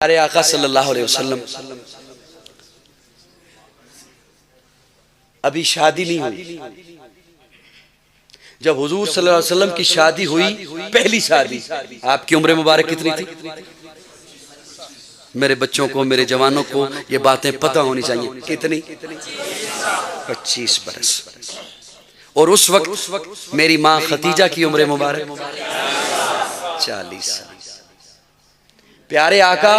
अरे आका सल्लल्लाहु अलैहि वसल्लम अभी शादी नहीं हुई। जब हुजूर सल्लल्लाहु अलैहि वसल्लम की शादी हुई, पहली शादी, आपकी उम्र मुबारक कितनी थी? मेरे बच्चों को, मेरे जवानों को ये बातें पता होनी चाहिए। कितनी? 25 बरस। और उस वक्त मेरी माँ खतीजा की उम्र मुबारक 40 साल। प्यारे आका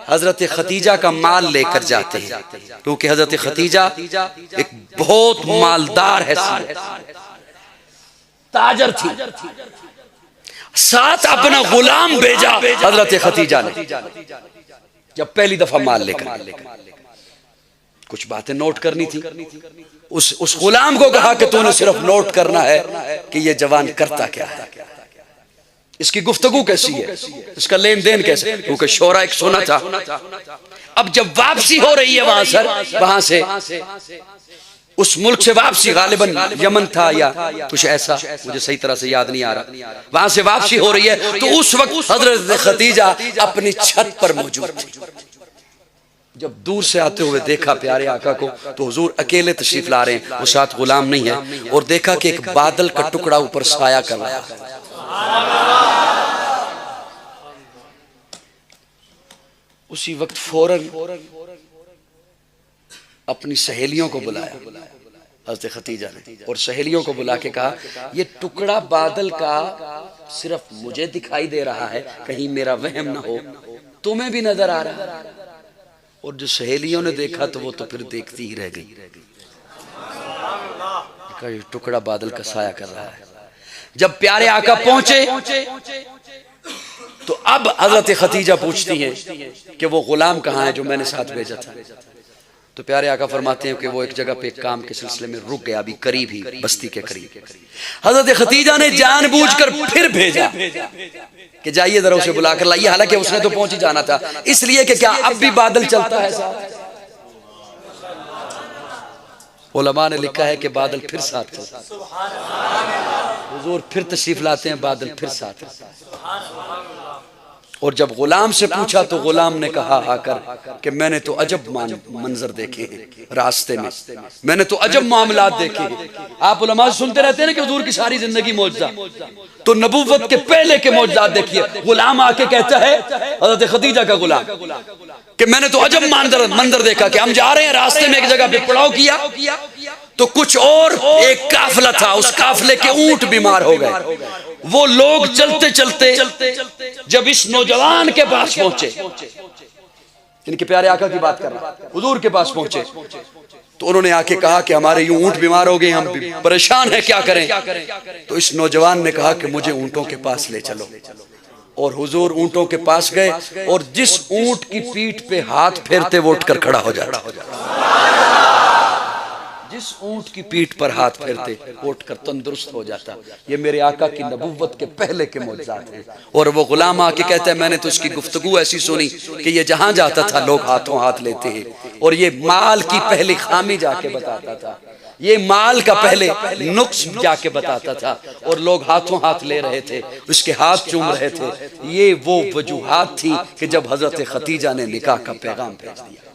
हजरत खतीजा का माल लेकर जाते हैं, क्योंकि हजरत खतीजा एक बहुत मालदार है, ताजर थी। साथ अपना गुलाम भेजा हजरत खतीजा ने, जब पहली दफा माल लेकर। कुछ बातें नोट करनी थी। उस गुलाम को कहा कि तूने सिर्फ नोट करना है कि ये जवान करता क्या है, इसकी गुफ्तगू कैसी है, इसका लेन देन कैसे, क्योंकि शोरा एक सोना था। अब जब वापसी हो रही है वहां से उस मुल्क से वापसी, गालिबन यमन था या कुछ ऐसा, मुझे सही तरह से याद नहीं आ रहा, वहां से वापसी हो रही है, तो उस वक्त हजरत खतीजा अपनी छत पर मौजूद थी। जब दूर से आते हुए देखा प्यारे आका को, तो हुजूर अकेले तशरीफ ला रहे हैं, वो साथ गुलाम नहीं है, और देखा कि एक बादल का टुकड़ा ऊपर साया कर रहा है। उसी वक्त फौरन अपनी सहेलियों को बुलाया हज़रत खतीजा ने, और सहेलियों को बुला के कहा, ये टुकड़ा बादल का सिर्फ मुझे दिखाई दे रहा है, कहीं मेरा वहम ना हो, तुम्हें भी नजर आ रहा है। और जो सहेलियों ने देखा तो वो तो फिर देखती ही रह गई। ये टुकड़ा बादल का साया कर रहा है। जब प्यारे आका पहुंचे तो अब हजरत खतीजा पूछती हैं कि वो गुलाम कहाँ है जो मैंने साथ भेजा था। तो प्यारे आका फरमाते हैं कि वो एक जगह पे काम के सिलसिले में रुक गया, अभी करीब ही, बस्ती के करीब। हजरत खतीजा ने जानबूझकर फिर भेजा कि जाइए जरा उसे बुला कर लाइए, हालांकि उसने तो पहुंच ही जाना था, इसलिए कि क्या अब भी बादल चलता है साथ। उलमा ने लिखा है कि बादल फिर साथ चलता है, हुजूर फिर तशरीफ लाते हैं, बादल फिर साथ है। और जब गुलाम से पूछा तो गुलाम ने कहा आकर कि मैंने तो अजब मंजर देखे हैं रास्ते में, मैंने तो अजब मामलात देखे हैं। आप उलमा सुनते रहते हैं ना कि हुजूर की सारी जिंदगी मौजज़ा, तो नबूवत के पहले के मौजज़ात देखिए। गुलाम आके कहता है, हज़रत खतीजा का गुलाम, कि मैंने तो अजब मंजर देखा कि हम जा रहे हैं, रास्ते में एक जगह पे पड़ाव किया तो कुछ और एक काफिला था, उस काफिले के ऊंट बीमार हो गए। वो लोग चलते चलते जब इस नौजवान के पास पहुंचे, इनके प्यारे आका की बात कर रहा है, हुजूर के पास पहुंचे, तो उन्होंने आके कहा कि हमारे यूं ऊंट बीमार हो गए, हम परेशान हैं, क्या करें। तो इस नौजवान ने कहा कि मुझे ऊंटों के पास ले चलो। और हुजूर ऊंटों के पास गए, और जिस ऊंट की पीठ पे हाथ फेरते वो उठकर खड़ा हो जाता, जिस ऊंट की पीठ पर हाथ फेरते उठकर तंदुरुस्त हो जाता। ये मेरे आका की नबुव्वत के पहले के मौजज़ात हैं। और वो गुलाम आके कहता है, मैंने तो इसकी गुफ्तगू ऐसी सुनी कि ये जहां जाता था लोग हाथों हाथ लेते हैं, और ये माल की पहली खामी जाके बताता था, ये माल का पहले नुक्स जाके बताता था, और लोग हाथों हाथ ले रहे थे, उसके हाथ चूम रहे थे। ये वो वजूहात थी कि जब हजरत खतीजा ने निकाह का पैगाम भेज दिया।